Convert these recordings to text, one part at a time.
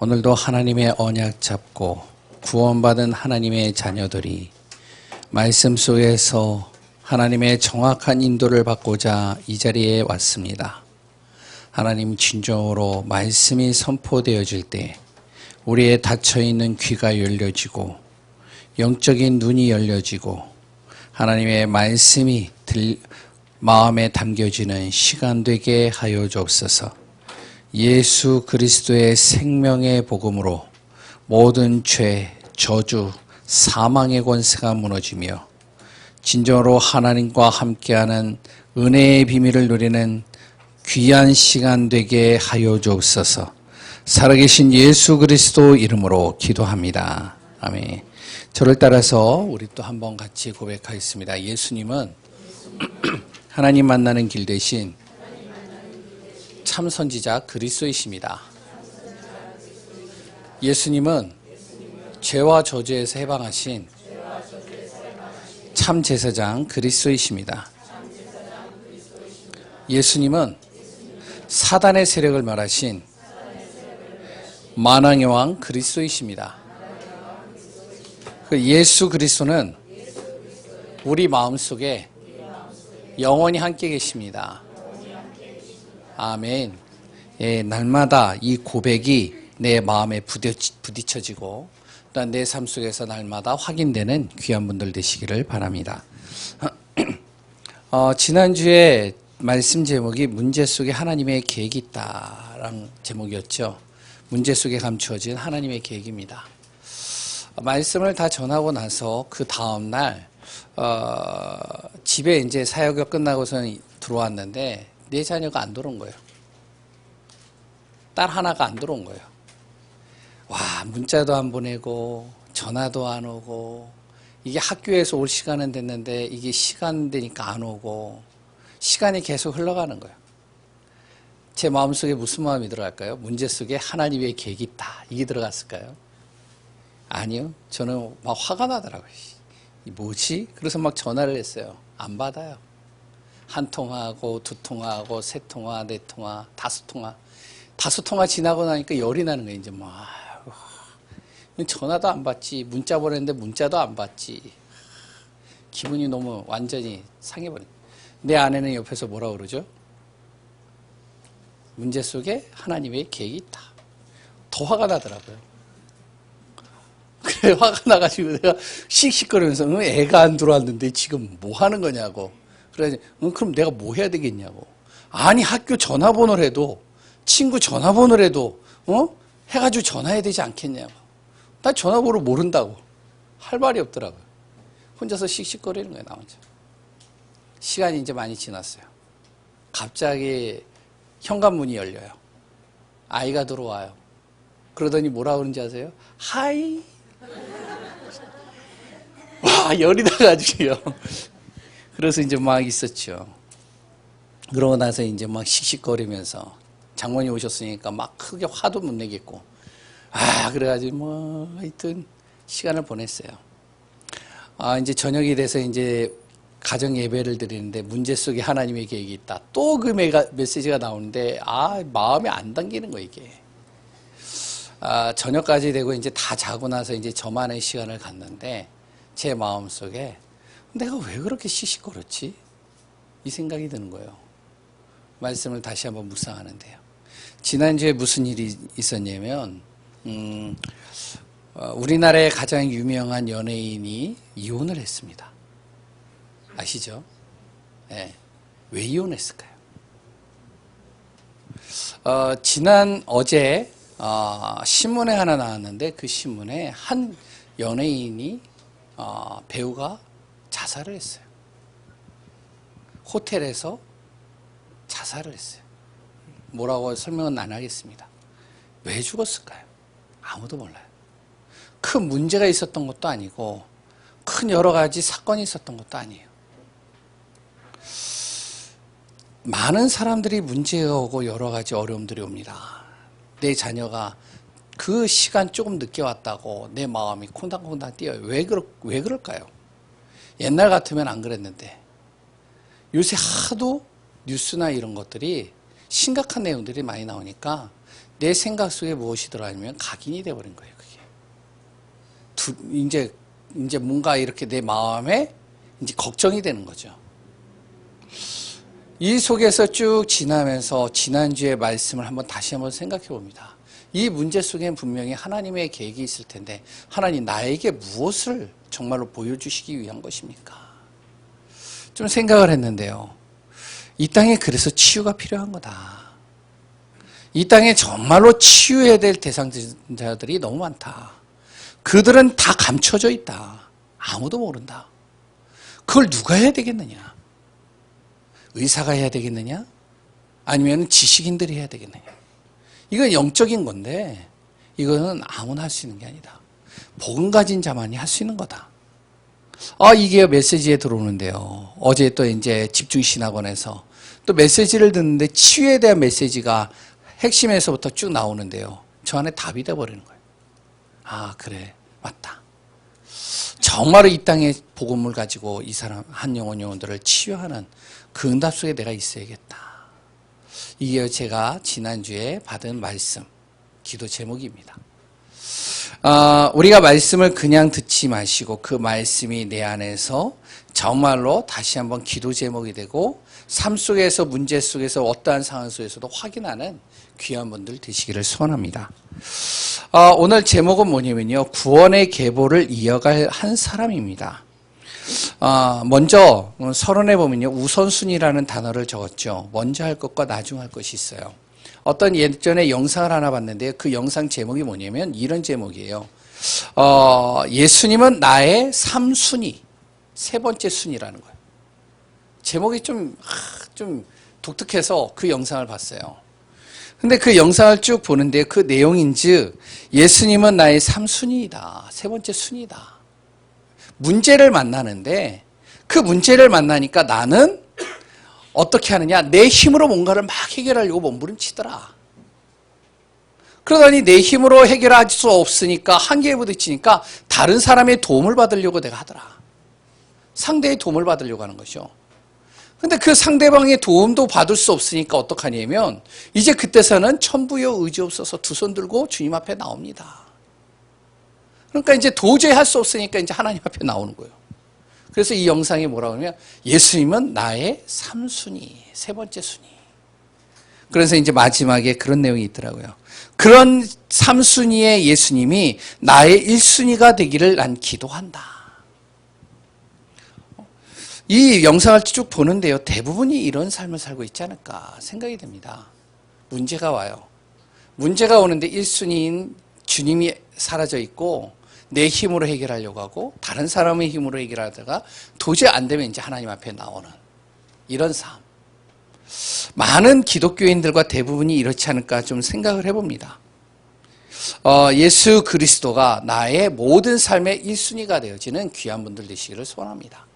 오늘도 하나님의 언약 잡고 구원받은 하나님의 자녀들이 말씀 속에서 하나님의 정확한 인도를 받고자 이 자리에 왔습니다. 하나님 진정으로 말씀이 선포되어질 때 우리의 닫혀있는 귀가 열려지고 영적인 눈이 열려지고 하나님의 말씀이 마음에 담겨지는 시간 되게 하여 주옵소서. 예수 그리스도의 생명의 복음으로 모든 죄, 저주, 사망의 권세가 무너지며 진정으로 하나님과 함께하는 은혜의 비밀을 누리는 귀한 시간 되게 하여 주옵소서. 살아계신 예수 그리스도 이름으로 기도합니다. 아멘. 저를 따라서 우리 또 한번 같이 고백하겠습니다. 예수님은 하나님 만나는 길 대신 참 선지자 그리스도이십니다. 예수님은 죄와 저주에서 해방하신 참 제사장 그리스도이십니다. 예수님은 사단의 세력을 멸하신 만왕의 왕 그리스도이십니다. 그 예수 그리스도는 우리 마음속에 영원히 함께 계십니다. 아멘. 예, 날마다 이 고백이 내 마음에 부딪혀지고 또한 내 삶 속에서 날마다 확인되는 귀한 분들 되시기를 바랍니다. 지난주에 말씀 제목이 문제 속에 하나님의 계획이 있다라는 제목이었죠. 문제 속에 감추어진 하나님의 계획입니다. 말씀을 다 전하고 나서 그 다음날 집에 이제 사역이 끝나고서는 들어왔는데 내 자녀가 안 들어온 거예요. 딸 하나가 안 들어온 거예요. 와, 문자도 안 보내고 전화도 안 오고 이게 학교에서 올 시간은 됐는데 이게 시간 되니까 안 오고 시간이 계속 흘러가는 거예요. 제 마음속에 무슨 마음이 들어갈까요? 문제 속에 하나님의 계획이 있다. 이게 들어갔을까요? 아니요. 저는 막 화가 나더라고요. 이 뭐지? 그래서 막 전화를 했어요. 안 받아요. 한 통화하고 두 통화하고 세 통화, 네 통화, 다섯 통화. 다섯 통화 지나고 나니까 열이 나는 거예요. 이제 막 전화도 안 받지. 문자 보냈는데 문자도 안 받지. 기분이 너무 완전히 상해버린. 내 아내는 옆에서 뭐라 그러죠? 문제 속에 하나님의 계획이 있다. 더 화가 나더라고요. 그래, 화가 나가지고 내가 씩씩거리면서 애가 안 들어왔는데 지금 뭐 하는 거냐고. 그래서 그럼 내가 뭐 해야 되겠냐고. 아니, 학교 전화번호를 해도 친구 전화번호를 해도 해가지고 전화해야 되지 않겠냐고. 나 전화번호 모른다고. 할 말이 없더라고요. 혼자서 씩씩거리는 거예요, 나 혼자. 시간이 이제 많이 지났어요. 갑자기 현관문이 열려요. 아이가 들어와요. 그러더니 뭐라 그러는지 아세요? 하이. 와, 열이 나가지고요. 그래서 이제 막 있었죠. 그러고 나서 이제 막 씩씩거리면서 장모님 오셨으니까 막 크게 화도 못 내겠고. 그래가지고 뭐 하여튼 시간을 보냈어요. 이제 저녁이 돼서 이제 가정 예배를 드리는데 문제 속에 하나님의 계획이 있다. 또 그 메시지가 나오는데 마음에 안 당기는 거예요, 이게. 저녁까지 되고 이제 다 자고 나서 이제 저만의 시간을 갖는데 제 마음속에 내가 왜 그렇게 씩씩거렸지? 이 생각이 드는 거예요. 말씀을 다시 한번 묵상하는데요. 지난주에 무슨 일이 있었냐면 우리나라의 가장 유명한 연예인이 이혼을 했습니다. 아시죠? 네. 왜 이혼했을까요? 어제 신문에 하나 나왔는데 그 신문에 한 연예인이 배우가 자살을 했어요. 호텔에서 자살을 했어요. 뭐라고 설명은 안 하겠습니다. 왜 죽었을까요? 아무도 몰라요. 큰 문제가 있었던 것도 아니고 큰 여러 가지 사건이 있었던 것도 아니에요. 많은 사람들이 문제가 오고 여러 가지 어려움들이 옵니다. 내 자녀가 그 시간 조금 늦게 왔다고 내 마음이 콩당콩당 뛰어요. 왜 그럴까요? 옛날 같으면 안 그랬는데 요새 하도 뉴스나 이런 것들이 심각한 내용들이 많이 나오니까 내 생각 속에 무엇이 들어가냐면 각인이 되어버린 거예요. 그게 이제 뭔가 이렇게 내 마음에 이제 걱정이 되는 거죠. 이 속에서 쭉 지나면서 지난주의 말씀을 다시 한번 생각해 봅니다. 이 문제 속엔 분명히 하나님의 계획이 있을 텐데, 하나님 나에게 무엇을 정말로 보여주시기 위한 것입니까? 좀 생각을 했는데요. 이 땅에 그래서 치유가 필요한 거다. 이 땅에 정말로 치유해야 될 대상자들이 너무 많다. 그들은 다 감춰져 있다. 아무도 모른다. 그걸 누가 해야 되겠느냐? 의사가 해야 되겠느냐? 아니면 지식인들이 해야 되겠느냐? 이건 영적인 건데, 이거는 아무나 할 수 있는 게 아니다. 복음 가진 자만이 할 수 있는 거다. 이게 메시지에 들어오는데요. 어제 또 이제 집중신학원에서 또 메시지를 듣는데 치유에 대한 메시지가 핵심에서부터 쭉 나오는데요. 저 안에 답이 돼버리는 거예요. 그래, 맞다. 정말로 이 땅에 복음을 가지고 이 사람 한 영혼들을 치유하는 그 응답 속에 내가 있어야겠다. 이게 제가 지난주에 받은 말씀, 기도 제목입니다. 우리가 말씀을 그냥 듣지 마시고 그 말씀이 내 안에서 정말로 다시 한번 기도 제목이 되고 삶 속에서 문제 속에서 어떠한 상황 속에서도 확인하는 귀한 분들 되시기를 소원합니다. 오늘 제목은 뭐냐면요. 구원의 계보를 이어갈 한 사람입니다. 먼저 서론에 보면요. 우선순위라는 단어를 적었죠. 먼저 할 것과 나중 할 것이 있어요. 어떤 예전에 영상을 하나 봤는데 그 영상 제목이 뭐냐면 이런 제목이에요. 예수님은 나의 3순위, 세 번째 순위라는 거예요. 제목이 좀 독특해서 그 영상을 봤어요. 근데 그 영상을 쭉 보는데 그 내용인즉 예수님은 나의 3순위이다. 세 번째 순위다. 문제를 만나는데 그 문제를 만나니까 나는 어떻게 하느냐? 내 힘으로 뭔가를 막 해결하려고 몸부림치더라. 그러더니 내 힘으로 해결할 수 없으니까 한계에 부딪히니까 다른 사람의 도움을 받으려고 내가 하더라. 상대의 도움을 받으려고 하는 것이죠. 근데 그 상대방의 도움도 받을 수 없으니까 어떡하냐면 이제 그때서는 천부여 의지없어서 두 손 들고 주님 앞에 나옵니다. 그러니까 이제 도저히 할 수 없으니까 이제 하나님 앞에 나오는 거예요. 그래서 이 영상이 뭐라고 하냐면 예수님은 나의 3순위, 세 번째 순위. 그래서 이제 마지막에 그런 내용이 있더라고요. 그런 3순위의 예수님이 나의 1순위가 되기를 난 기도한다. 이 영상을 쭉 보는데요. 대부분이 이런 삶을 살고 있지 않을까 생각이 됩니다. 문제가 와요. 문제가 오는데 1순위인 주님이 사라져 있고 내 힘으로 해결하려고 하고 다른 사람의 힘으로 해결하다가 도저히 안 되면 이제 하나님 앞에 나오는 이런 삶. 많은 기독교인들과 대부분이 이렇지 않을까 좀 생각을 해봅니다. 예수 그리스도가 나의 모든 삶의 1순위가 되어지는 귀한 분들 되시기를 소원합니다.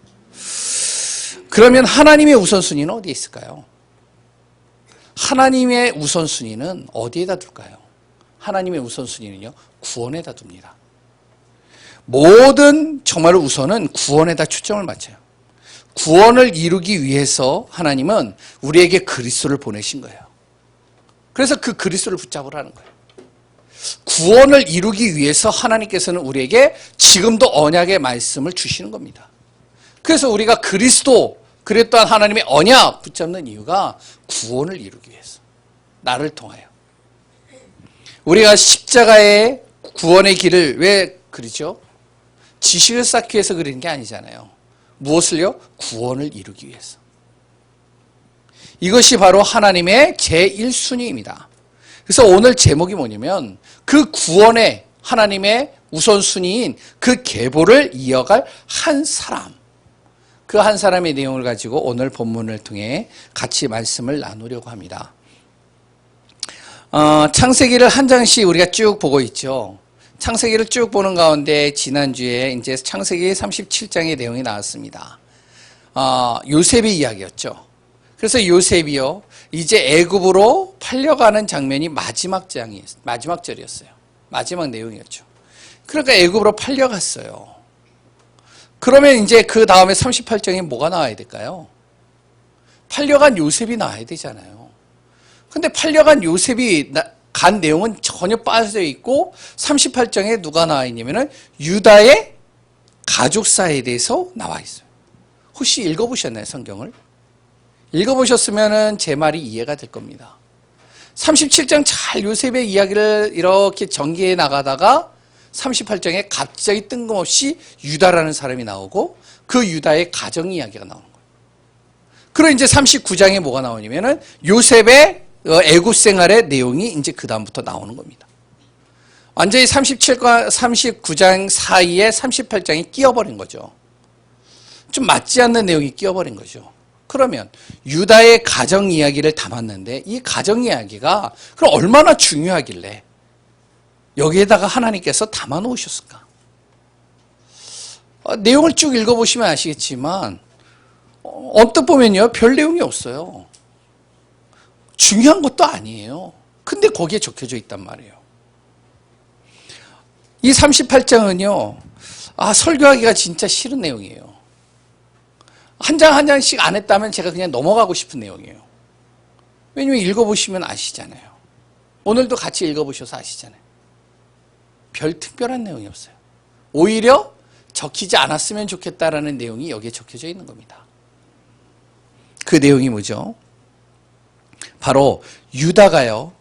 그러면 하나님의 우선순위는 어디에 있을까요? 하나님의 우선순위는 어디에다 둘까요? 하나님의 우선순위는요, 구원에다 둡니다. 모든 정말 우선은 구원에다 초점을 맞춰요. 구원을 이루기 위해서 하나님은 우리에게 그리스도를 보내신 거예요. 그래서 그 그리스도를 붙잡으라는 거예요. 구원을 이루기 위해서 하나님께서는 우리에게 지금도 언약의 말씀을 주시는 겁니다. 그래서 우리가 그리스도, 그랬던 하나님의 언약 붙잡는 이유가 구원을 이루기 위해서. 나를 통하여. 우리가 십자가의 구원의 길을 왜 그리죠? 지식을 쌓기 위해서 그리는 게 아니잖아요. 무엇을요? 구원을 이루기 위해서. 이것이 바로 하나님의 제1순위입니다. 그래서 오늘 제목이 뭐냐면 그 구원의 하나님의 우선순위인 그 계보를 이어갈 한 사람. 그 한 사람의 내용을 가지고 오늘 본문을 통해 같이 말씀을 나누려고 합니다. 창세기를 한 장씩 우리가 쭉 보고 있죠. 창세기를 쭉 보는 가운데 지난주에 이제 창세기 37장의 내용이 나왔습니다. 요셉의 이야기였죠. 그래서 요셉이요, 이제 애굽으로 팔려가는 장면이 마지막 절이었어요. 마지막 내용이었죠. 그러니까 애굽으로 팔려갔어요. 그러면 이제 그 다음에 38장에 뭐가 나와야 될까요? 팔려간 요셉이 나와야 되잖아요. 근데 팔려간 요셉이 간 내용은 전혀 빠져 있고 38장에 누가 나와 있냐면은 유다의 가족사에 대해서 나와 있어요. 혹시 읽어보셨나요, 성경을? 읽어보셨으면은 제 말이 이해가 될 겁니다. 37장 잘 요셉의 이야기를 이렇게 전개해 나가다가 38장에 갑자기 뜬금없이 유다라는 사람이 나오고 그 유다의 가정 이야기가 나오는 거예요. 그리고 이제 39장에 뭐가 나오냐면은 요셉의 애굽 생활의 내용이 이제 그 다음부터 나오는 겁니다. 완전히 37과 39장 사이에 38장이 끼어버린 거죠. 좀 맞지 않는 내용이 끼어버린 거죠. 그러면 유다의 가정 이야기를 담았는데 이 가정 이야기가 그럼 얼마나 중요하길래 여기에다가 하나님께서 담아 놓으셨을까? 내용을 쭉 읽어보시면 아시겠지만 언뜻 보면요, 별 내용이 없어요. 중요한 것도 아니에요. 근데 거기에 적혀져 있단 말이에요. 이 38장은요, 설교하기가 진짜 싫은 내용이에요. 한 장 한 장씩 안 했다면 제가 그냥 넘어가고 싶은 내용이에요. 왜냐면 읽어보시면 아시잖아요. 오늘도 같이 읽어보셔서 아시잖아요. 별 특별한 내용이 없어요. 오히려 적히지 않았으면 좋겠다라는 내용이 여기에 적혀져 있는 겁니다. 그 내용이 뭐죠? 바로 유다가요,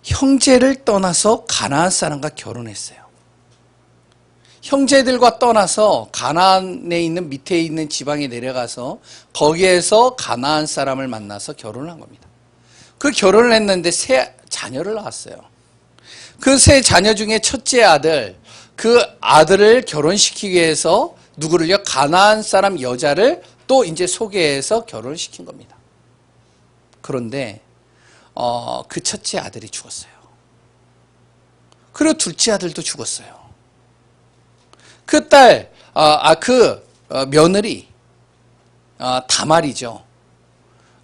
형제를 떠나서 가나안 사람과 결혼했어요. 형제들과 떠나서 가나안에 있는 밑에 있는 지방에 내려가서 거기에서 가나안 사람을 만나서 결혼을 한 겁니다. 그 결혼을 했는데 세 자녀를 낳았어요. 그 세 자녀 중에 첫째 아들, 그 아들을 결혼시키기 위해서 누구를요? 가나안 사람 여자를 또 이제 소개해서 결혼을 시킨 겁니다. 그런데 그 첫째 아들이 죽었어요. 그리고 둘째 아들도 죽었어요. 그 딸, 며느리, 다말이죠.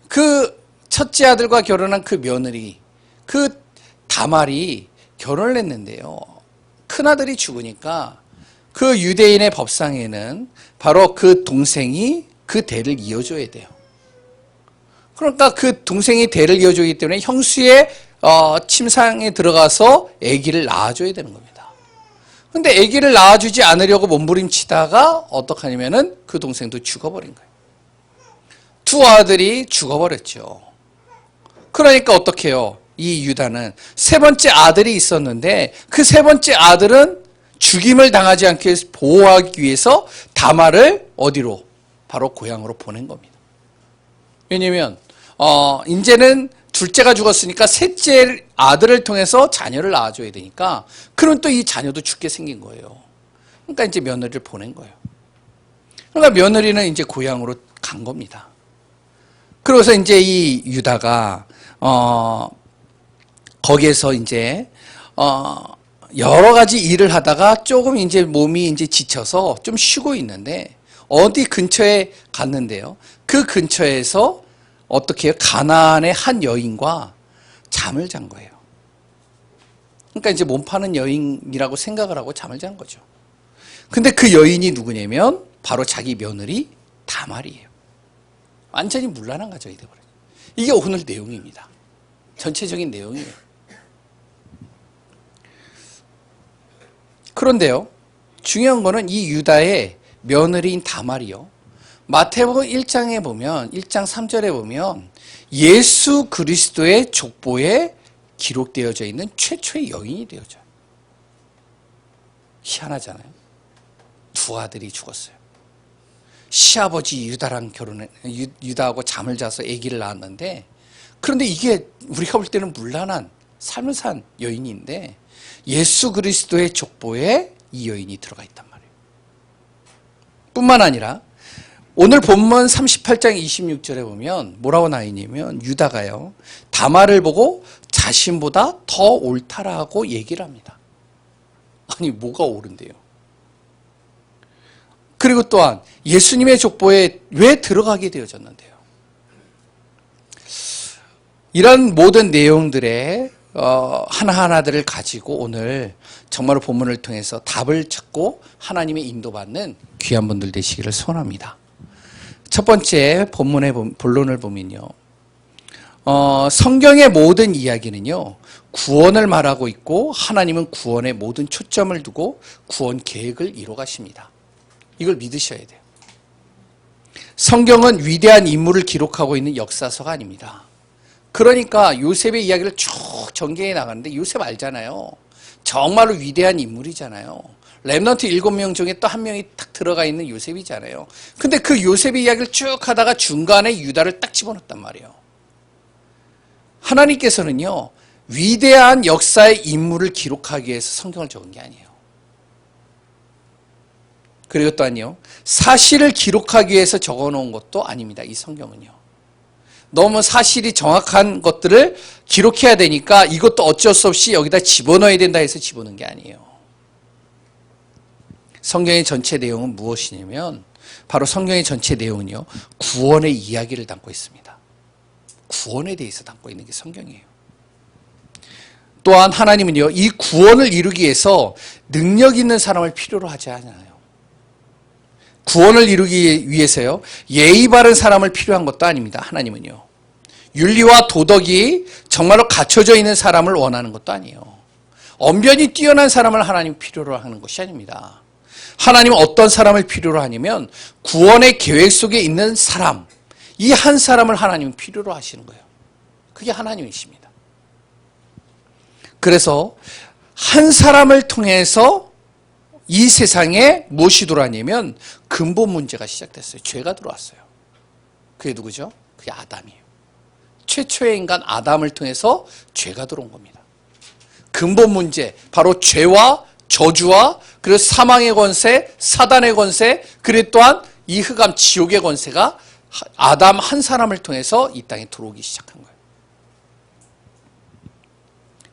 그 첫째 아들과 결혼한 그 며느리, 그 다말이 결혼을 했는데요. 큰아들이 죽으니까 그 유대인의 법상에는 바로 그 동생이 그 대를 이어줘야 돼요. 그러니까 그 동생이 대를 이어주기 때문에 형수의 침상에 들어가서 아기를 낳아줘야 되는 겁니다. 근데 아기를 낳아주지 않으려고 몸부림치다가 어떡하냐면은 그 동생도 죽어버린 거예요. 두 아들이 죽어버렸죠. 그러니까 어떡해요? 이 유다는 세 번째 아들이 있었는데 그 세 번째 아들은 죽임을 당하지 않게 보호하기 위해서 다말을 어디로? 바로 고향으로 보낸 겁니다. 왜냐면 이제는 둘째가 죽었으니까 셋째 아들을 통해서 자녀를 낳아줘야 되니까 그럼 또 이 자녀도 죽게 생긴 거예요. 그러니까 이제 며느리를 보낸 거예요. 그러니까 며느리는 이제 고향으로 간 겁니다. 그래서 이제 이 유다가 거기에서 이제 여러 가지 일을 하다가 조금 이제 몸이 이제 지쳐서 좀 쉬고 있는데 어디 근처에 갔는데요. 그 근처에서 어떻게 해요? 가나안의 한 여인과 잠을 잔 거예요. 그러니까 이제 몸 파는 여인이라고 생각을 하고 잠을 잔 거죠. 근데 그 여인이 누구냐면 바로 자기 며느리 다말이에요. 완전히 문란한 가정이 되어버려요. 이게 오늘 내용입니다. 전체적인 내용이에요. 그런데요, 중요한 거는 이 유다의 며느리인 다말이요. 마태복음 1장에 보면 1장 3절에 보면 예수 그리스도의 족보에 기록되어져 있는 최초의 여인이 되어져요. 희한하잖아요. 두 아들이 죽었어요. 시아버지 유다랑 유다하고 잠을 자서 아기를 낳았는데 그런데 이게 우리가 볼 때는 문란한 삶을 산 여인인데 예수 그리스도의 족보에 이 여인이 들어가 있단 말이에요. 뿐만 아니라 오늘 본문 38장 26절에 보면 뭐라고 나와 있냐면 유다가요, 다말을 보고 자신보다 더 옳다라고 얘기를 합니다. 아니 뭐가 옳은데요? 그리고 또한 예수님의 족보에 왜 들어가게 되어졌는데요? 이런 모든 내용들의 하나하나들을 가지고 오늘 정말로 본문을 통해서 답을 찾고 하나님의 인도받는 귀한 분들 되시기를 소원합니다. 첫 번째 본문의 본론을 보면요. 성경의 모든 이야기는요, 구원을 말하고 있고 하나님은 구원에 모든 초점을 두고 구원 계획을 이뤄 가십니다. 이걸 믿으셔야 돼요. 성경은 위대한 인물을 기록하고 있는 역사서가 아닙니다. 그러니까 요셉의 이야기를 쭉 전개해 나가는데 요셉 알잖아요. 정말로 위대한 인물이잖아요. 렘넌트 7명 중에 또 한 명이 딱 들어가 있는 요셉이잖아요. 근데 그 요셉의 이야기를 쭉 하다가 중간에 유다를 딱 집어넣었단 말이에요. 하나님께서는요, 위대한 역사의 인물을 기록하기 위해서 성경을 적은 게 아니에요. 그리고 또한요, 사실을 기록하기 위해서 적어놓은 것도 아닙니다. 이 성경은요. 너무 사실이 정확한 것들을 기록해야 되니까 이것도 어쩔 수 없이 여기다 집어넣어야 된다 해서 집어넣은 게 아니에요. 성경의 전체 내용은 무엇이냐면 바로 성경의 전체 내용은요, 구원의 이야기를 담고 있습니다. 구원에 대해서 담고 있는 게 성경이에요. 또한 하나님은요, 이 구원을 이루기 위해서 능력 있는 사람을 필요로 하지 않아요. 구원을 이루기 위해서요, 예의 바른 사람을 필요한 것도 아닙니다. 하나님은요, 윤리와 도덕이 정말로 갖춰져 있는 사람을 원하는 것도 아니에요. 언변이 뛰어난 사람을 하나님 필요로 하는 것이 아닙니다. 하나님은 어떤 사람을 필요로 하냐면 구원의 계획 속에 있는 사람, 이 한 사람을 하나님은 필요로 하시는 거예요. 그게 하나님이십니다. 그래서 한 사람을 통해서 이 세상에 무엇이 들어왔냐면 근본 문제가 시작됐어요. 죄가 들어왔어요. 그게 누구죠? 그게 아담이에요. 최초의 인간 아담을 통해서 죄가 들어온 겁니다. 근본 문제, 바로 죄와 저주와 그리고 사망의 권세, 사단의 권세, 그리고 또한 이 흑암 지옥의 권세가 아담 한 사람을 통해서 이 땅에 들어오기 시작한 거예요.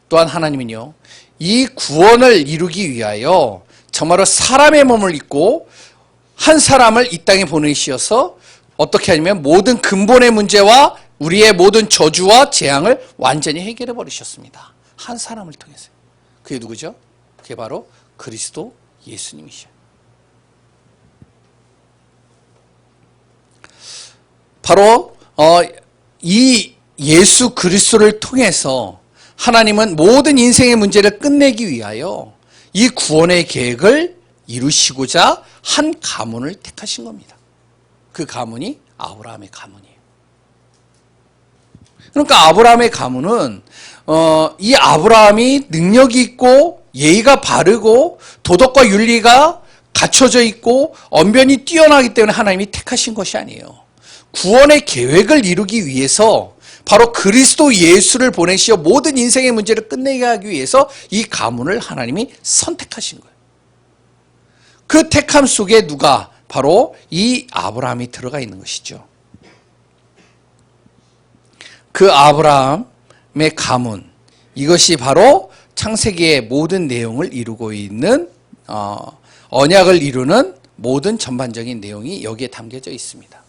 또한 하나님은요, 이 구원을 이루기 위하여 정말로 사람의 몸을 입고 한 사람을 이 땅에 보내시어서 어떻게 하냐면 모든 근본의 문제와 우리의 모든 저주와 재앙을 완전히 해결해 버리셨습니다. 한 사람을 통해서. 그게 누구죠? 그게 바로 그리스도 예수님이셔요. 바로 이 예수 그리스도를 통해서 하나님은 모든 인생의 문제를 끝내기 위하여 이 구원의 계획을 이루시고자 한 가문을 택하신 겁니다. 그 가문이 아브라함의 가문이에요. 그러니까 아브라함의 가문은 이 아브라함이 능력이 있고 예의가 바르고 도덕과 윤리가 갖춰져 있고 언변이 뛰어나기 때문에 하나님이 택하신 것이 아니에요. 구원의 계획을 이루기 위해서 바로 그리스도 예수를 보내시어 모든 인생의 문제를 끝내게 하기 위해서 이 가문을 하나님이 선택하신 거예요. 그 택함 속에 누가? 바로 이 아브라함이 들어가 있는 것이죠. 그 아브라함의 가문, 이것이 바로 창세기의 모든 내용을 이루고 있는 언약을 이루는 모든 전반적인 내용이 여기에 담겨져 있습니다.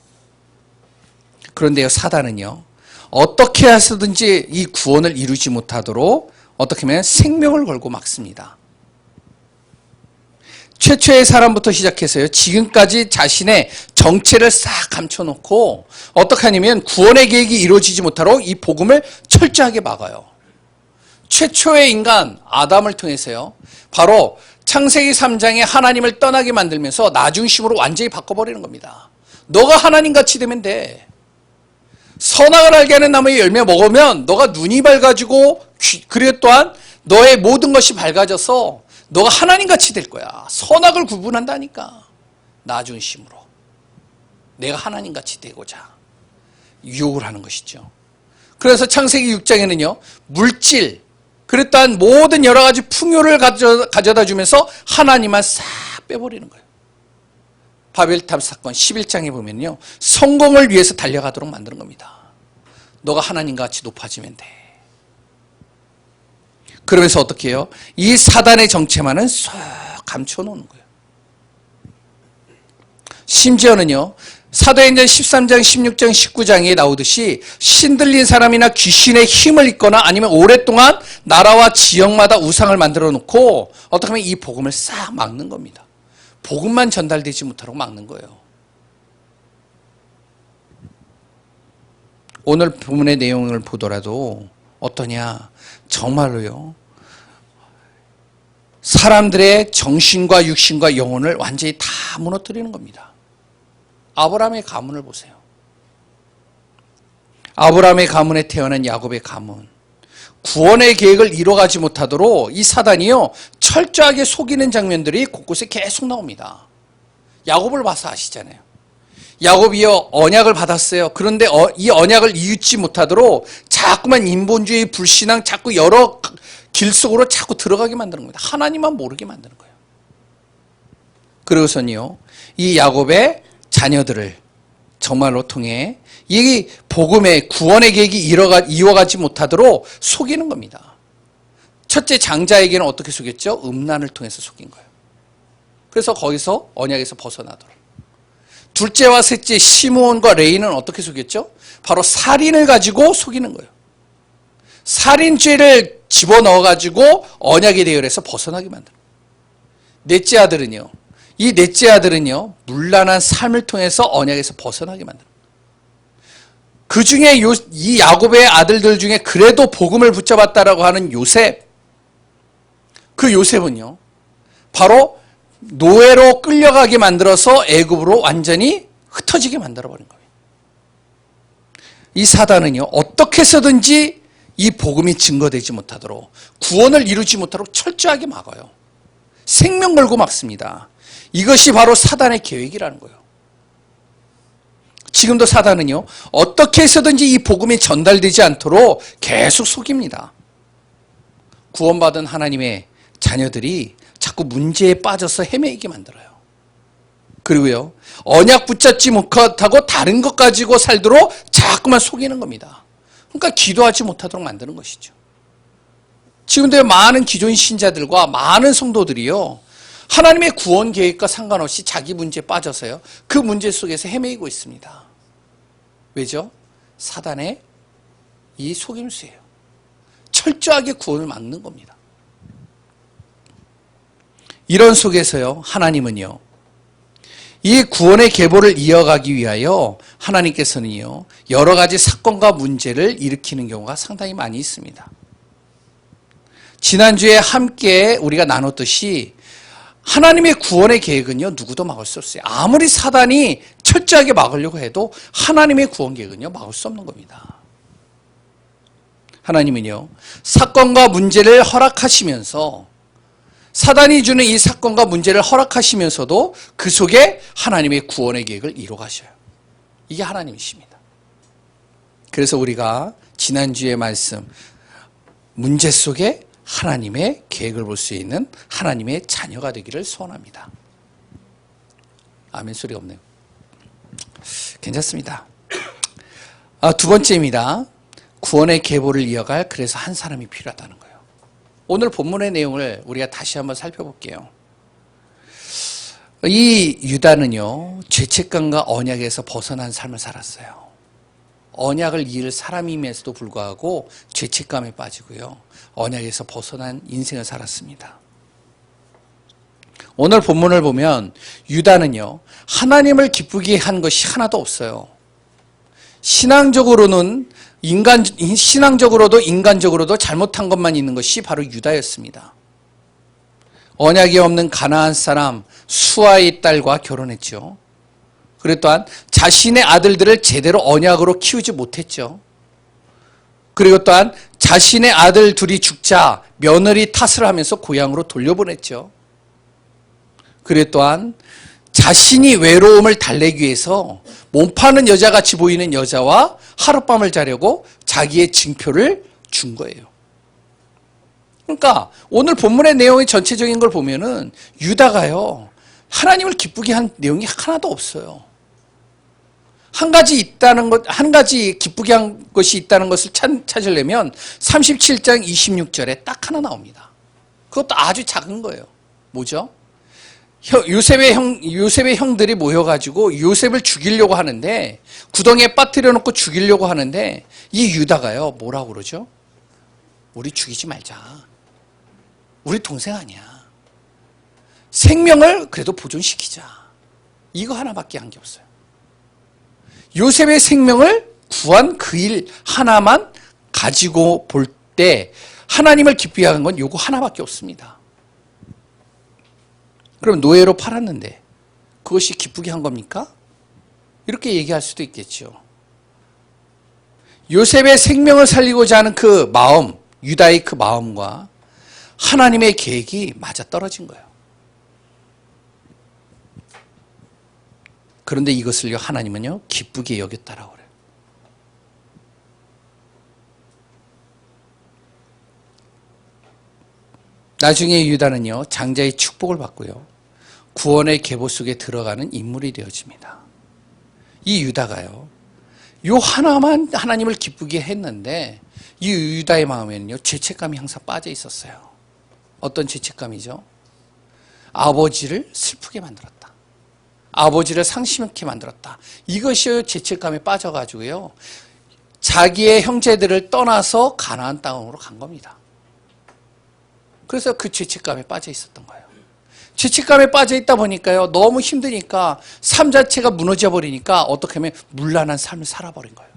그런데요, 사단은요, 어떻게 해서든지 이 구원을 이루지 못하도록 어떻게 하면 생명을 걸고 막습니다. 최초의 사람부터 시작해서요, 지금까지 자신의 정체를 싹 감춰놓고 어떻게 하냐면 구원의 계획이 이루어지지 못하도록 이 복음을 철저하게 막아요. 최초의 인간 아담을 통해서요, 바로 창세기 3장에 하나님을 떠나게 만들면서 나 중심으로 완전히 바꿔버리는 겁니다. 너가 하나님같이 되면 돼. 선악을 알게 하는 나무의 열매 먹으면 너가 눈이 밝아지고 그리고 또한 너의 모든 것이 밝아져서 너가 하나님같이 될 거야. 선악을 구분한다니까. 나 중심으로. 내가 하나님같이 되고자 유혹을 하는 것이죠. 그래서 창세기 6장에는요, 물질, 그리고 또한 모든 여러 가지 풍요를 가져다 주면서 하나님만 싹 빼버리는 거예요. 바벨탑 사건 11장에 보면요, 성공을 위해서 달려가도록 만드는 겁니다. 너가 하나님과 같이 높아지면 돼. 그러면서 어떻게 해요? 이 사단의 정체만은 쏙 감춰놓는 거예요. 심지어는요, 사도행전 13장, 16장, 19장에 나오듯이 신들린 사람이나 귀신의 힘을 입거나 아니면 오랫동안 나라와 지역마다 우상을 만들어 놓고 어떻게 하면 이 복음을 싹 막는 겁니다. 복음만 전달되지 못하도록 막는 거예요. 오늘 본문의 내용을 보더라도 어떠냐? 정말로요. 사람들의 정신과 육신과 영혼을 완전히 다 무너뜨리는 겁니다. 아브라함의 가문을 보세요. 아브라함의 가문에 태어난 야곱의 가문. 구원의 계획을 이뤄가지 못하도록 이 사단이요, 철저하게 속이는 장면들이 곳곳에 계속 나옵니다. 야곱을 봐서 아시잖아요. 야곱이요, 언약을 받았어요. 그런데 이 언약을 이웃지 못하도록 자꾸만 인본주의, 불신앙, 자꾸 여러 길 속으로 자꾸 들어가게 만드는 겁니다. 하나님만 모르게 만드는 거예요. 그러고서는요, 이 야곱의 자녀들을 정말로 통해 이 복음의 구원의 계획이 이어가지 못하도록 속이는 겁니다. 첫째 장자에게는 어떻게 속였죠? 음란을 통해서 속인 거예요. 그래서 거기서 언약에서 벗어나도록. 둘째와 셋째 시므온과 레위는 어떻게 속였죠? 바로 살인을 가지고 속이는 거예요. 살인죄를 집어넣어가지고 언약의 대열에서 벗어나게 만드는 거예요. 넷째 아들은요, 이 넷째 아들은요, 문란한 삶을 통해서 언약에서 벗어나게 만드는 거예요. 그 중에 이 야곱의 아들들 중에 그래도 복음을 붙잡았다라고 하는 요셉, 그 요셉은요, 바로 노예로 끌려가게 만들어서 애굽으로 완전히 흩어지게 만들어버린 거예요. 이 사단은요, 어떻게 해서든지 이 복음이 증거되지 못하도록, 구원을 이루지 못하도록 철저하게 막아요. 생명 걸고 막습니다. 이것이 바로 사단의 계획이라는 거예요. 지금도 사단은요, 어떻게 해서든지 이 복음이 전달되지 않도록 계속 속입니다. 구원받은 하나님의 자녀들이 자꾸 문제에 빠져서 헤매이게 만들어요. 그리고요, 언약 붙잡지 못하고 다른 것 가지고 살도록 자꾸만 속이는 겁니다. 그러니까 기도하지 못하도록 만드는 것이죠. 지금도 많은 기존 신자들과 많은 성도들이요, 하나님의 구원 계획과 상관없이 자기 문제에 빠져서요, 그 문제 속에서 헤매이고 있습니다. 왜죠? 사단의 이 속임수예요. 철저하게 구원을 막는 겁니다. 이런 속에서요, 하나님은요, 이 구원의 계보를 이어가기 위하여 하나님께서는요, 여러 가지 사건과 문제를 일으키는 경우가 상당히 많이 있습니다. 지난주에 함께 우리가 나눴듯이 하나님의 구원의 계획은요, 누구도 막을 수 없어요. 아무리 사단이 철저하게 막으려고 해도 하나님의 구원 계획은요, 막을 수 없는 겁니다. 하나님은요, 사건과 문제를 허락하시면서, 사단이 주는 이 사건과 문제를 허락하시면서도 그 속에 하나님의 구원의 계획을 이루어가셔요. 이게 하나님이십니다. 그래서 우리가 지난주의 말씀, 문제 속에 하나님의 계획을 볼 수 있는 하나님의 자녀가 되기를 소원합니다. 아멘 소리가 없네요. 괜찮습니다. 두 번째입니다. 구원의 계보를 이어갈 그래서 한 사람이 필요하다는 거예요. 오늘 본문의 내용을 우리가 다시 한번 살펴볼게요. 이 유다는요, 죄책감과 언약에서 벗어난 삶을 살았어요. 언약을 이을 사람임에서도 불구하고 죄책감에 빠지고요, 언약에서 벗어난 인생을 살았습니다. 오늘 본문을 보면 유다는요, 하나님을 기쁘게 한 것이 하나도 없어요. 신앙적으로도 인간적으로도 잘못한 것만 있는 것이 바로 유다였습니다. 언약이 없는 가나안 사람 수아의 딸과 결혼했죠. 그리고 또한 자신의 아들들을 제대로 언약으로 키우지 못했죠. 그리고 또한 자신의 아들 둘이 죽자 며느리 탓을 하면서 고향으로 돌려보냈죠. 그리고 또한 자신이 외로움을 달래기 위해서 몸 파는 여자같이 보이는 여자와 하룻밤을 자려고 자기의 증표를 준 거예요. 그러니까 오늘 본문의 내용의 전체적인 걸 보면은 유다가요, 하나님을 기쁘게 한 내용이 하나도 없어요. 한 가지 기쁘게 한 것이 있다는 것을 찾으려면 37장 26절에 딱 하나 나옵니다. 그것도 아주 작은 거예요. 뭐죠? 요셉의 형들이 모여가지고 요셉을 죽이려고 하는데, 구덩이에 빠뜨려 놓고 죽이려고 하는데, 이 유다가요, 뭐라고 그러죠? 우리 죽이지 말자. 우리 동생 아니야. 생명을 그래도 보존시키자. 이거 하나밖에 한 게 없어요. 요셉의 생명을 구한 그 일 하나만 가지고 볼 때 하나님을 기쁘게 한 건 요거 하나밖에 없습니다. 그럼 노예로 팔았는데 그것이 기쁘게 한 겁니까? 이렇게 얘기할 수도 있겠죠. 요셉의 생명을 살리고자 하는 그 마음, 유다의 그 마음과 하나님의 계획이 맞아떨어진 거예요. 그런데 이것을요, 하나님은요, 기쁘게 여겼다라고 그래요. 나중에 유다는요, 장자의 축복을 받고요, 구원의 계보 속에 들어가는 인물이 되어집니다. 이 유다가요, 요 하나만 하나님을 기쁘게 했는데, 이 유다의 마음에는요, 죄책감이 항상 빠져 있었어요. 어떤 죄책감이죠? 아버지를 슬프게 만들었다. 아버지를 상심케 만들었다. 이것이 죄책감에 빠져가지고요, 자기의 형제들을 떠나서 가나안 땅으로 간 겁니다. 그래서 그 죄책감에 빠져 있었던 거예요. 죄책감에 빠져 있다 보니까요, 너무 힘드니까 삶 자체가 무너져 버리니까 어떻게 하면 문란한 삶을 살아버린 거예요.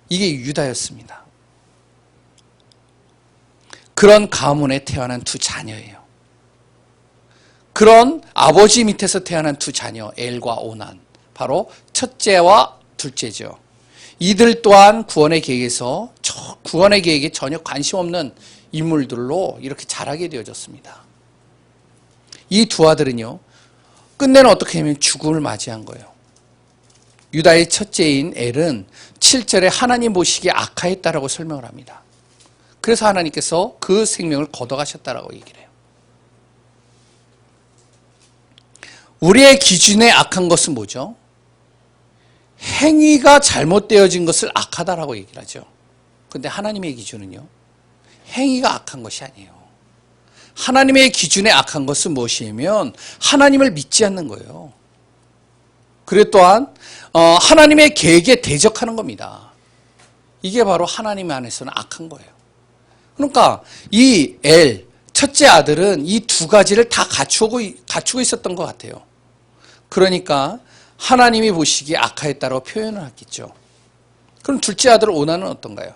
이게 유다였습니다. 그런 가문에 태어난 두 자녀예요. 그런 아버지 밑에서 태어난 두 자녀, 엘과 오난, 바로 첫째와 둘째죠. 이들 또한 구원의 계획에 전혀 관심 없는 인물들로 이렇게 자라게 되어졌습니다. 이 두 아들은요, 끝내는 어떻게 하면 죽음을 맞이한 거예요. 유다의 첫째인 엘은 7절에 하나님 보시기에 악하였다라고 설명을 합니다. 그래서 하나님께서 그 생명을 걷어가셨다라고 얘기를 해요. 우리의 기준에 악한 것은 뭐죠? 행위가 잘못되어진 것을 악하다라고 얘기를 하죠. 그런데 하나님의 기준은요, 행위가 악한 것이 아니에요. 하나님의 기준에 악한 것은 무엇이냐면 하나님을 믿지 않는 거예요. 그리고 또한 하나님의 계획에 대적하는 겁니다. 이게 바로 하나님 안에서는 악한 거예요. 그러니까 이 엘, 첫째 아들은 이 두 가지를 다 갖추고 있었던 것 같아요. 그러니까 하나님이 보시기에 악하였다고 표현을 하겠죠. 그럼 둘째 아들 오난은 어떤가요?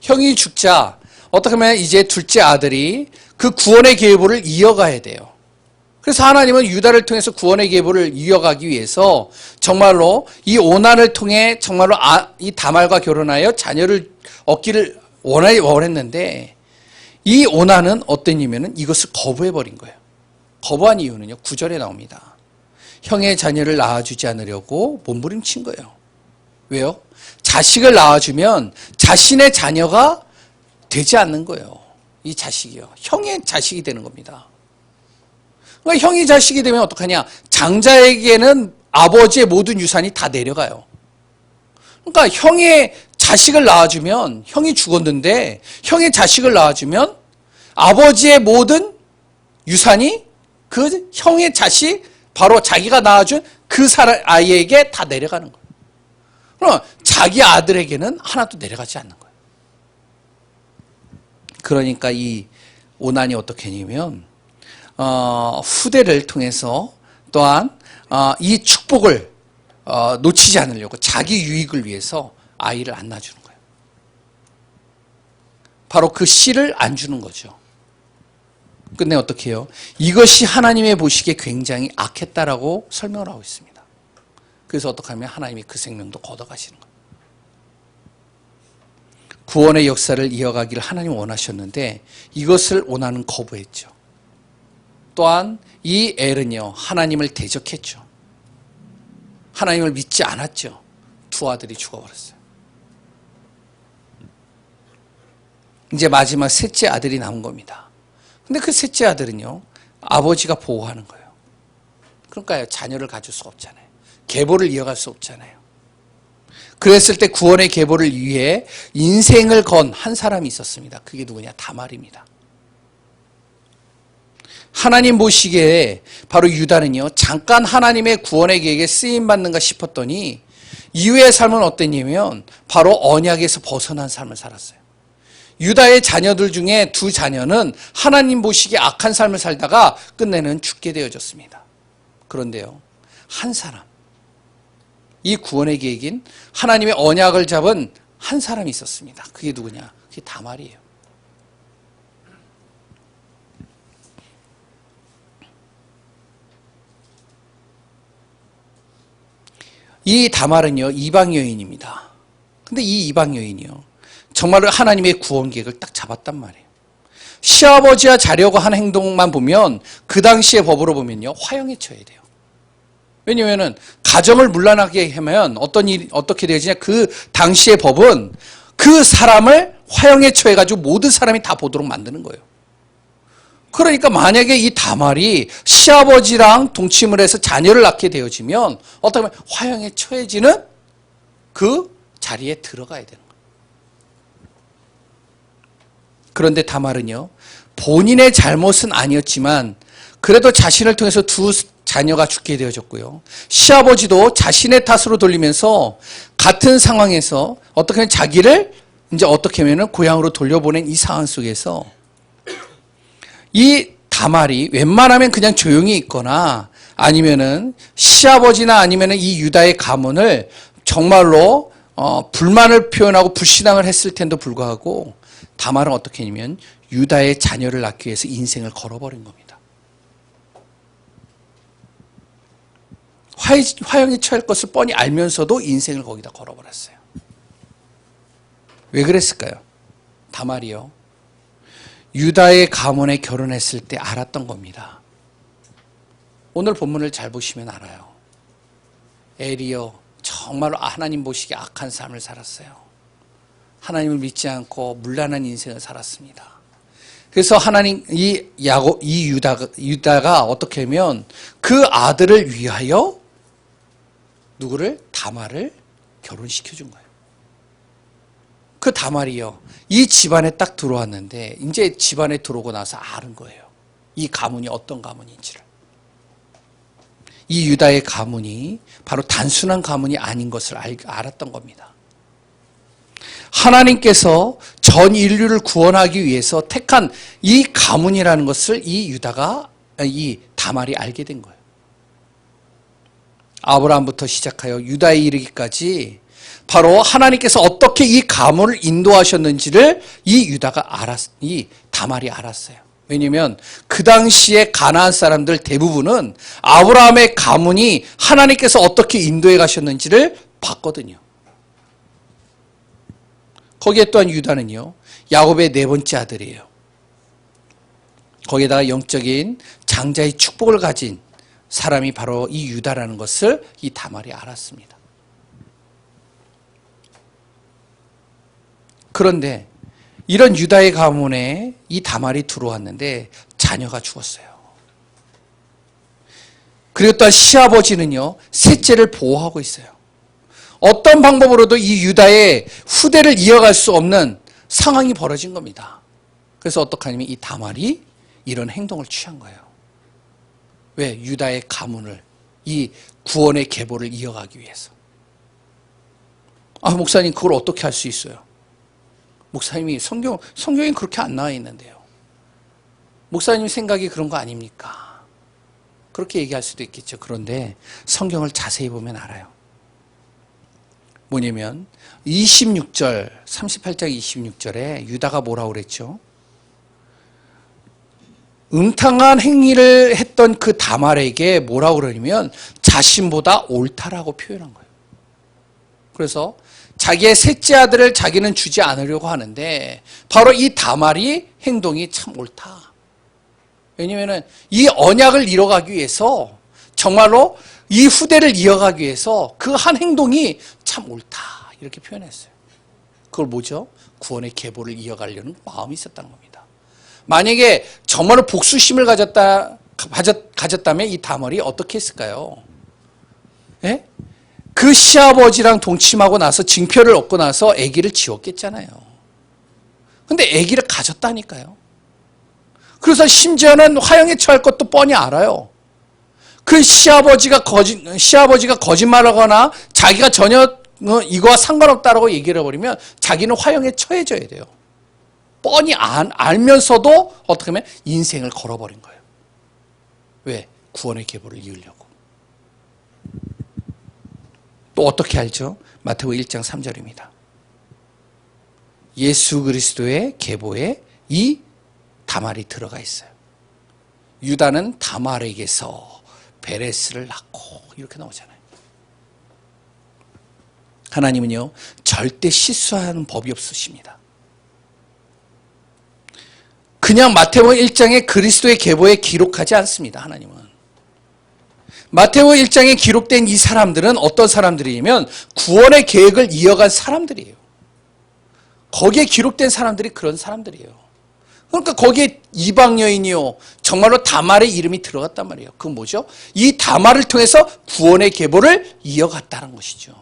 형이 죽자 어떻게 하면 이제 둘째 아들이 그 구원의 계보를 이어가야 돼요. 그래서 하나님은 유다를 통해서 구원의 계보를 이어가기 위해서 정말로 이 오난을 통해 정말로 이 다말과 결혼하여 자녀를 얻기를 원했는데, 이 오난은 어떤 이유면은 이것을 거부해버린 거예요. 거부한 이유는요, 9절에 나옵니다. 형의 자녀를 낳아주지 않으려고 몸부림친 거예요. 왜요? 자식을 낳아주면 자신의 자녀가 되지 않는 거예요. 이 자식이요. 형의 자식이 되는 겁니다. 그러니까 형이 자식이 되면 어떡하냐? 장자에게는 아버지의 모든 유산이 다 내려가요. 그러니까 형의 자식을 낳아주면, 형이 죽었는데 형의 자식을 낳아주면 아버지의 모든 유산이 그 형의 자식, 바로 자기가 낳아준 그 아이에게 다 내려가는 거예요. 그럼 자기 아들에게는 하나도 내려가지 않는 거예요. 그러니까 이 오난이 어떻게 했냐면 후대를 통해서 또한 이 축복을 놓치지 않으려고 자기 유익을 위해서 아이를 안 낳아주는 거예요. 바로 그 씨를 안 주는 거죠. 끝내 어떻게 해요? 이것이 하나님의 보시기에 굉장히 악했다라고 설명을 하고 있습니다. 그래서 어떻게 하면 하나님이 그 생명도 걷어가시는 거예요. 구원의 역사를 이어가기를 하나님 원하셨는데 이것을 오난은 거부했죠. 또한 이 엘은요, 하나님을 대적했죠. 하나님을 믿지 않았죠. 두 아들이 죽어버렸어요. 이제 마지막 셋째 아들이 나온 겁니다. 근데 그 셋째 아들은요, 아버지가 보호하는 거예요. 그러니까 자녀를 가질 수가 없잖아요. 계보를 이어갈 수 없잖아요. 그랬을 때 구원의 계보를 위해 인생을 건 한 사람이 있었습니다. 그게 누구냐? 다말입니다. 하나님 보시기에 바로 유다는요, 잠깐 하나님의 구원의 계획에 쓰임받는가 싶었더니 이후의 삶은 어땠냐면 바로 언약에서 벗어난 삶을 살았어요. 유다의 자녀들 중에 두 자녀는 하나님 보시기에 악한 삶을 살다가 끝내는 죽게 되어졌습니다. 그런데요, 한 사람, 이 구원의 계획인 하나님의 언약을 잡은 한 사람이 있었습니다. 그게 누구냐? 그게 다말이에요. 이 다말은요, 이방 여인입니다. 근데 이 이방 여인이요, 정말로 하나님의 구원 계획을 딱 잡았단 말이에요. 시아버지와 자려고 한 행동만 보면 그 당시의 법으로 보면요, 화형에 처해야 돼요. 왜냐면은 가정을 문란하게 하면 어떻게 되지냐? 그 당시의 법은 그 사람을 화형에 처해가지고 모든 사람이 다 보도록 만드는 거예요. 그러니까 만약에 이 다말이 시아버지랑 동침을 해서 자녀를 낳게 되어지면 어떻게 보면 화형에 처해지는 그 자리에 들어가야 되는 거예요. 그런데 다말은요, 본인의 잘못은 아니었지만 그래도 자신을 통해서 두 자녀가 죽게 되어졌고요. 시아버지도 자신의 탓으로 돌리면서 같은 상황에서 어떻게 하면 자기를 이제 어떻게 하면 고향으로 돌려보낸 이 상황 속에서 이 다말이 웬만하면 그냥 조용히 있거나 아니면은 시아버지나 아니면은 이 유다의 가문을 정말로 불만을 표현하고 불신앙을 했을 텐데도 불구하고 다말은 어떻게 했냐면 유다의 자녀를 낳기 위해서 인생을 걸어버린 겁니다. 화형에 처할 것을 뻔히 알면서도 인생을 거기다 걸어버렸어요. 왜 그랬을까요? 다말이요, 유다의 가문에 결혼했을 때 알았던 겁니다. 오늘 본문을 잘 보시면 알아요. 엘이요, 정말로 하나님 보시기에 악한 삶을 살았어요. 하나님을 믿지 않고 문란한 인생을 살았습니다. 그래서 하나님 유다가 어떻게 하면 그 아들을 위하여 누구를? 다말을 결혼시켜 준 거예요. 그 다말이요, 이 집안에 딱 들어왔는데 이제 집안에 들어오고 나서 아는 거예요. 이 가문이 어떤 가문인지를. 이 유다의 가문이 바로 단순한 가문이 아닌 것을 알았던 겁니다. 하나님께서 전 인류를 구원하기 위해서 택한 이 가문이라는 것을 이 다말이 알게 된 거예요. 아브라함부터 시작하여 유다에 이르기까지 바로 하나님께서 어떻게 이 가문을 인도하셨는지를 이 다말이 알았어요. 왜냐하면 그 당시에 가나안 사람들 대부분은 아브라함의 가문이 하나님께서 어떻게 인도해 가셨는지를 봤거든요. 거기에 또한 유다는요, 야곱의 네 번째 아들이에요. 거기에다가 영적인 장자의 축복을 가진 사람이 바로 이 유다라는 것을 이 다말이 알았습니다. 그런데 이런 유다의 가문에 이 다말이 들어왔는데 자녀가 죽었어요. 그리고 또한 시아버지는요, 셋째를 보호하고 있어요. 어떤 방법으로도 이 유다의 후대를 이어갈 수 없는 상황이 벌어진 겁니다. 그래서 어떡하냐면 이 다말이 이런 행동을 취한 거예요. 왜? 유다의 가문을, 이 구원의 계보를 이어가기 위해서. 목사님 그걸 어떻게 할 수 있어요? 목사님이 성경에 그렇게 안 나와 있는데요. 목사님 생각이 그런 거 아닙니까? 그렇게 얘기할 수도 있겠죠. 그런데 성경을 자세히 보면 알아요. 뭐냐면 38장 26절에 유다가 뭐라고 그랬죠? 음탕한 행위를 했던 그 다말에게 뭐라고 그러냐면 자신보다 옳다라고 표현한 거예요. 그래서 자기의 셋째 아들을 자기는 주지 않으려고 하는데 바로 이 다말이 행동이 참 옳다. 왜냐하면 이 언약을 이뤄가기 위해서 정말로 이 후대를 이어가기 위해서 그 한 행동이 참 옳다 이렇게 표현했어요. 그걸 뭐죠? 구원의 계보를 이어가려는 마음이 있었다는 겁니다. 만약에 정말로 복수심을 가졌다면 이 다말이 어떻게 했을까요? 예? 그 시아버지랑 동침하고 나서 징표를 얻고 나서 아기를 지웠겠잖아요. 근데 아기를 가졌다니까요. 그래서 심지어는 화형에 처할 것도 뻔히 알아요. 그 시아버지가 거짓말하거나 자기가 전혀 이거와 상관없다라고 얘기를 해버리면 자기는 화형에 처해져야 돼요. 뻔히 알면서도 어떻게 하면 인생을 걸어버린 거예요. 왜? 구원의 계보를 이으려고. 또 어떻게 알죠? 마태복음 1장 3절입니다. 예수 그리스도의 계보에 이 다말이 들어가 있어요. 유다는 다말에게서 베레스를 낳고 이렇게 나오잖아요. 하나님은요 절대 실수하는 법이 없으십니다. 그냥 마태복음 1장에 그리스도의 계보에 기록하지 않습니다. 하나님은 마태복음 1장에 기록된 이 사람들은 어떤 사람들이냐면 구원의 계획을 이어간 사람들이에요. 거기에 기록된 사람들이 그런 사람들이에요. 그러니까 거기에 이방 여인이요 정말로 다말의 이름이 들어갔단 말이에요. 그건 뭐죠? 이 다말을 통해서 구원의 계보를 이어갔다는 것이죠.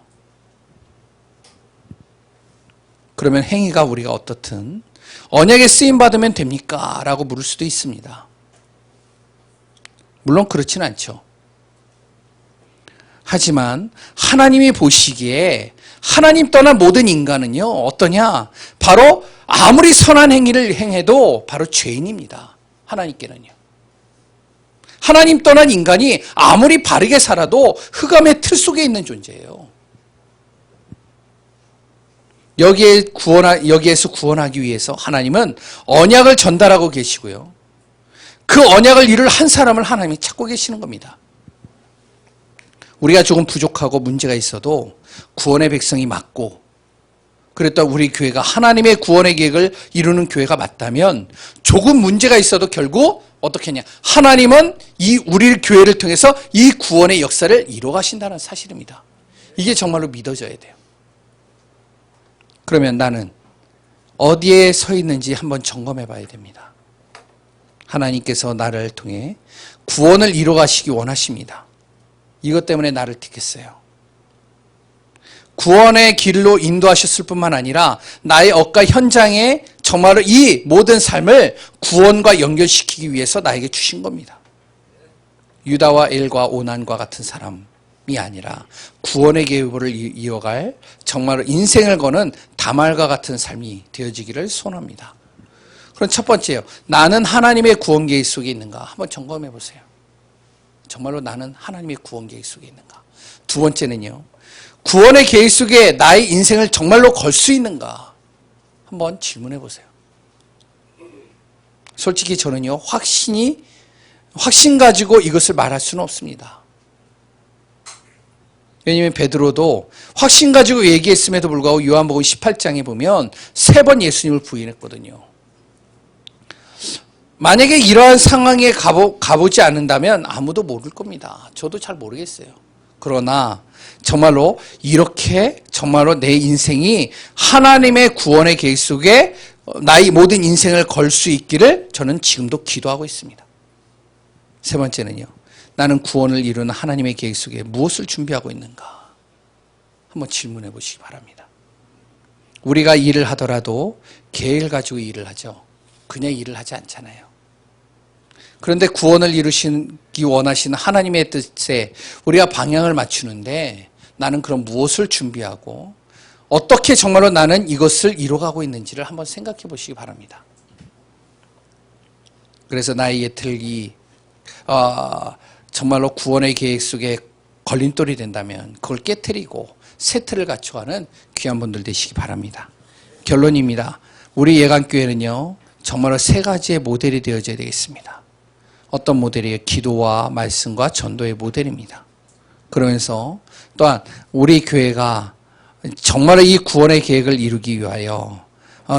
그러면 행위가 우리가 어떻든 언약에 쓰임받으면 됩니까? 라고 물을 수도 있습니다. 물론 그렇지는 않죠. 하지만 하나님이 보시기에 하나님 떠난 모든 인간은요 어떠냐? 바로 아무리 선한 행위를 행해도 바로 죄인입니다. 하나님께는요. 하나님 떠난 인간이 아무리 바르게 살아도 흑암의 틀 속에 있는 존재예요. 여기에서 구원하기 위해서 하나님은 언약을 전달하고 계시고요. 그 언약을 이룰 한 사람을 하나님이 찾고 계시는 겁니다. 우리가 조금 부족하고 문제가 있어도 구원의 백성이 맞고 그랬다 우리 교회가 하나님의 구원의 계획을 이루는 교회가 맞다면 조금 문제가 있어도 결국 어떻게 하냐? 하나님은 우리 교회를 통해서 이 구원의 역사를 이루어 가신다는 사실입니다. 이게 정말로 믿어져야 돼요. 그러면 나는 어디에 서 있는지 한번 점검해 봐야 됩니다. 하나님께서 나를 통해 구원을 이루어 가시기 원하십니다. 이것 때문에 나를 택했어요. 구원의 길로 인도하셨을 뿐만 아니라 나의 억가 현장에 정말로 이 모든 삶을 구원과 연결시키기 위해서 나에게 주신 겁니다. 유다와 엘과 오난과 같은 사람이 아니라 구원의 계보를 이어갈 정말로 인생을 거는 다말과 같은 삶이 되어지기를 소원합니다. 그럼 첫 번째요. 나는 하나님의 구원 계획 속에 있는가? 한번 점검해 보세요. 정말로 나는 하나님의 구원 계획 속에 있는가? 두 번째는요. 구원의 계획 속에 나의 인생을 정말로 걸 수 있는가? 한번 질문해 보세요. 솔직히 저는요. 확신 가지고 이것을 말할 수는 없습니다. 왜냐하면 베드로도 확신 가지고 얘기했음에도 불구하고 요한복음 18장에 보면 3번 예수님을 부인했거든요. 만약에 이러한 상황에 가보지 않는다면 아무도 모를 겁니다. 저도 잘 모르겠어요. 그러나 정말로 이렇게 정말로 내 인생이 하나님의 구원의 계획 속에 나의 모든 인생을 걸 수 있기를 저는 지금도 기도하고 있습니다. 세 번째는요. 나는 구원을 이루는 하나님의 계획 속에 무엇을 준비하고 있는가? 한번 질문해 보시기 바랍니다. 우리가 일을 하더라도 계획을 가지고 일을 하죠. 그냥 일을 하지 않잖아요. 그런데 구원을 이루시기 원하시는 하나님의 뜻에 우리가 방향을 맞추는데 나는 그럼 무엇을 준비하고 어떻게 정말로 나는 이것을 이뤄가고 있는지를 한번 생각해 보시기 바랍니다. 그래서 나의 예틀이 정말로 구원의 계획 속에 걸림돌이 된다면 그걸 깨트리고 새 틀을 갖춰가는 귀한 분들 되시기 바랍니다. 결론입니다. 우리 예강교회는요. 정말로 3가지의 모델이 되어져야 되겠습니다. 어떤 모델이에요? 기도와 말씀과 전도의 모델입니다. 그러면서 또한 우리 교회가 정말로 이 구원의 계획을 이루기 위하여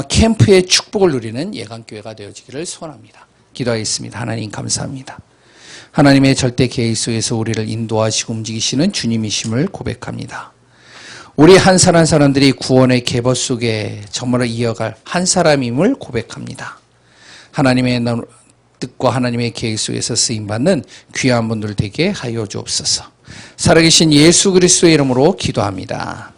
캠프의 축복을 누리는 예강교회가 되어지기를 소원합니다. 기도하겠습니다. 하나님 감사합니다. 하나님의 절대 계획 속에서 우리를 인도하시고 움직이시는 주님이심을 고백합니다. 우리 한 사람 사람들이 구원의 계보 속에 정말로 이어갈 한 사람임을 고백합니다. 하나님의 뜻과 하나님의 계획 속에서 쓰임받는 귀한 분들 되게 하여 주옵소서. 살아계신 예수 그리스도의 이름으로 기도합니다.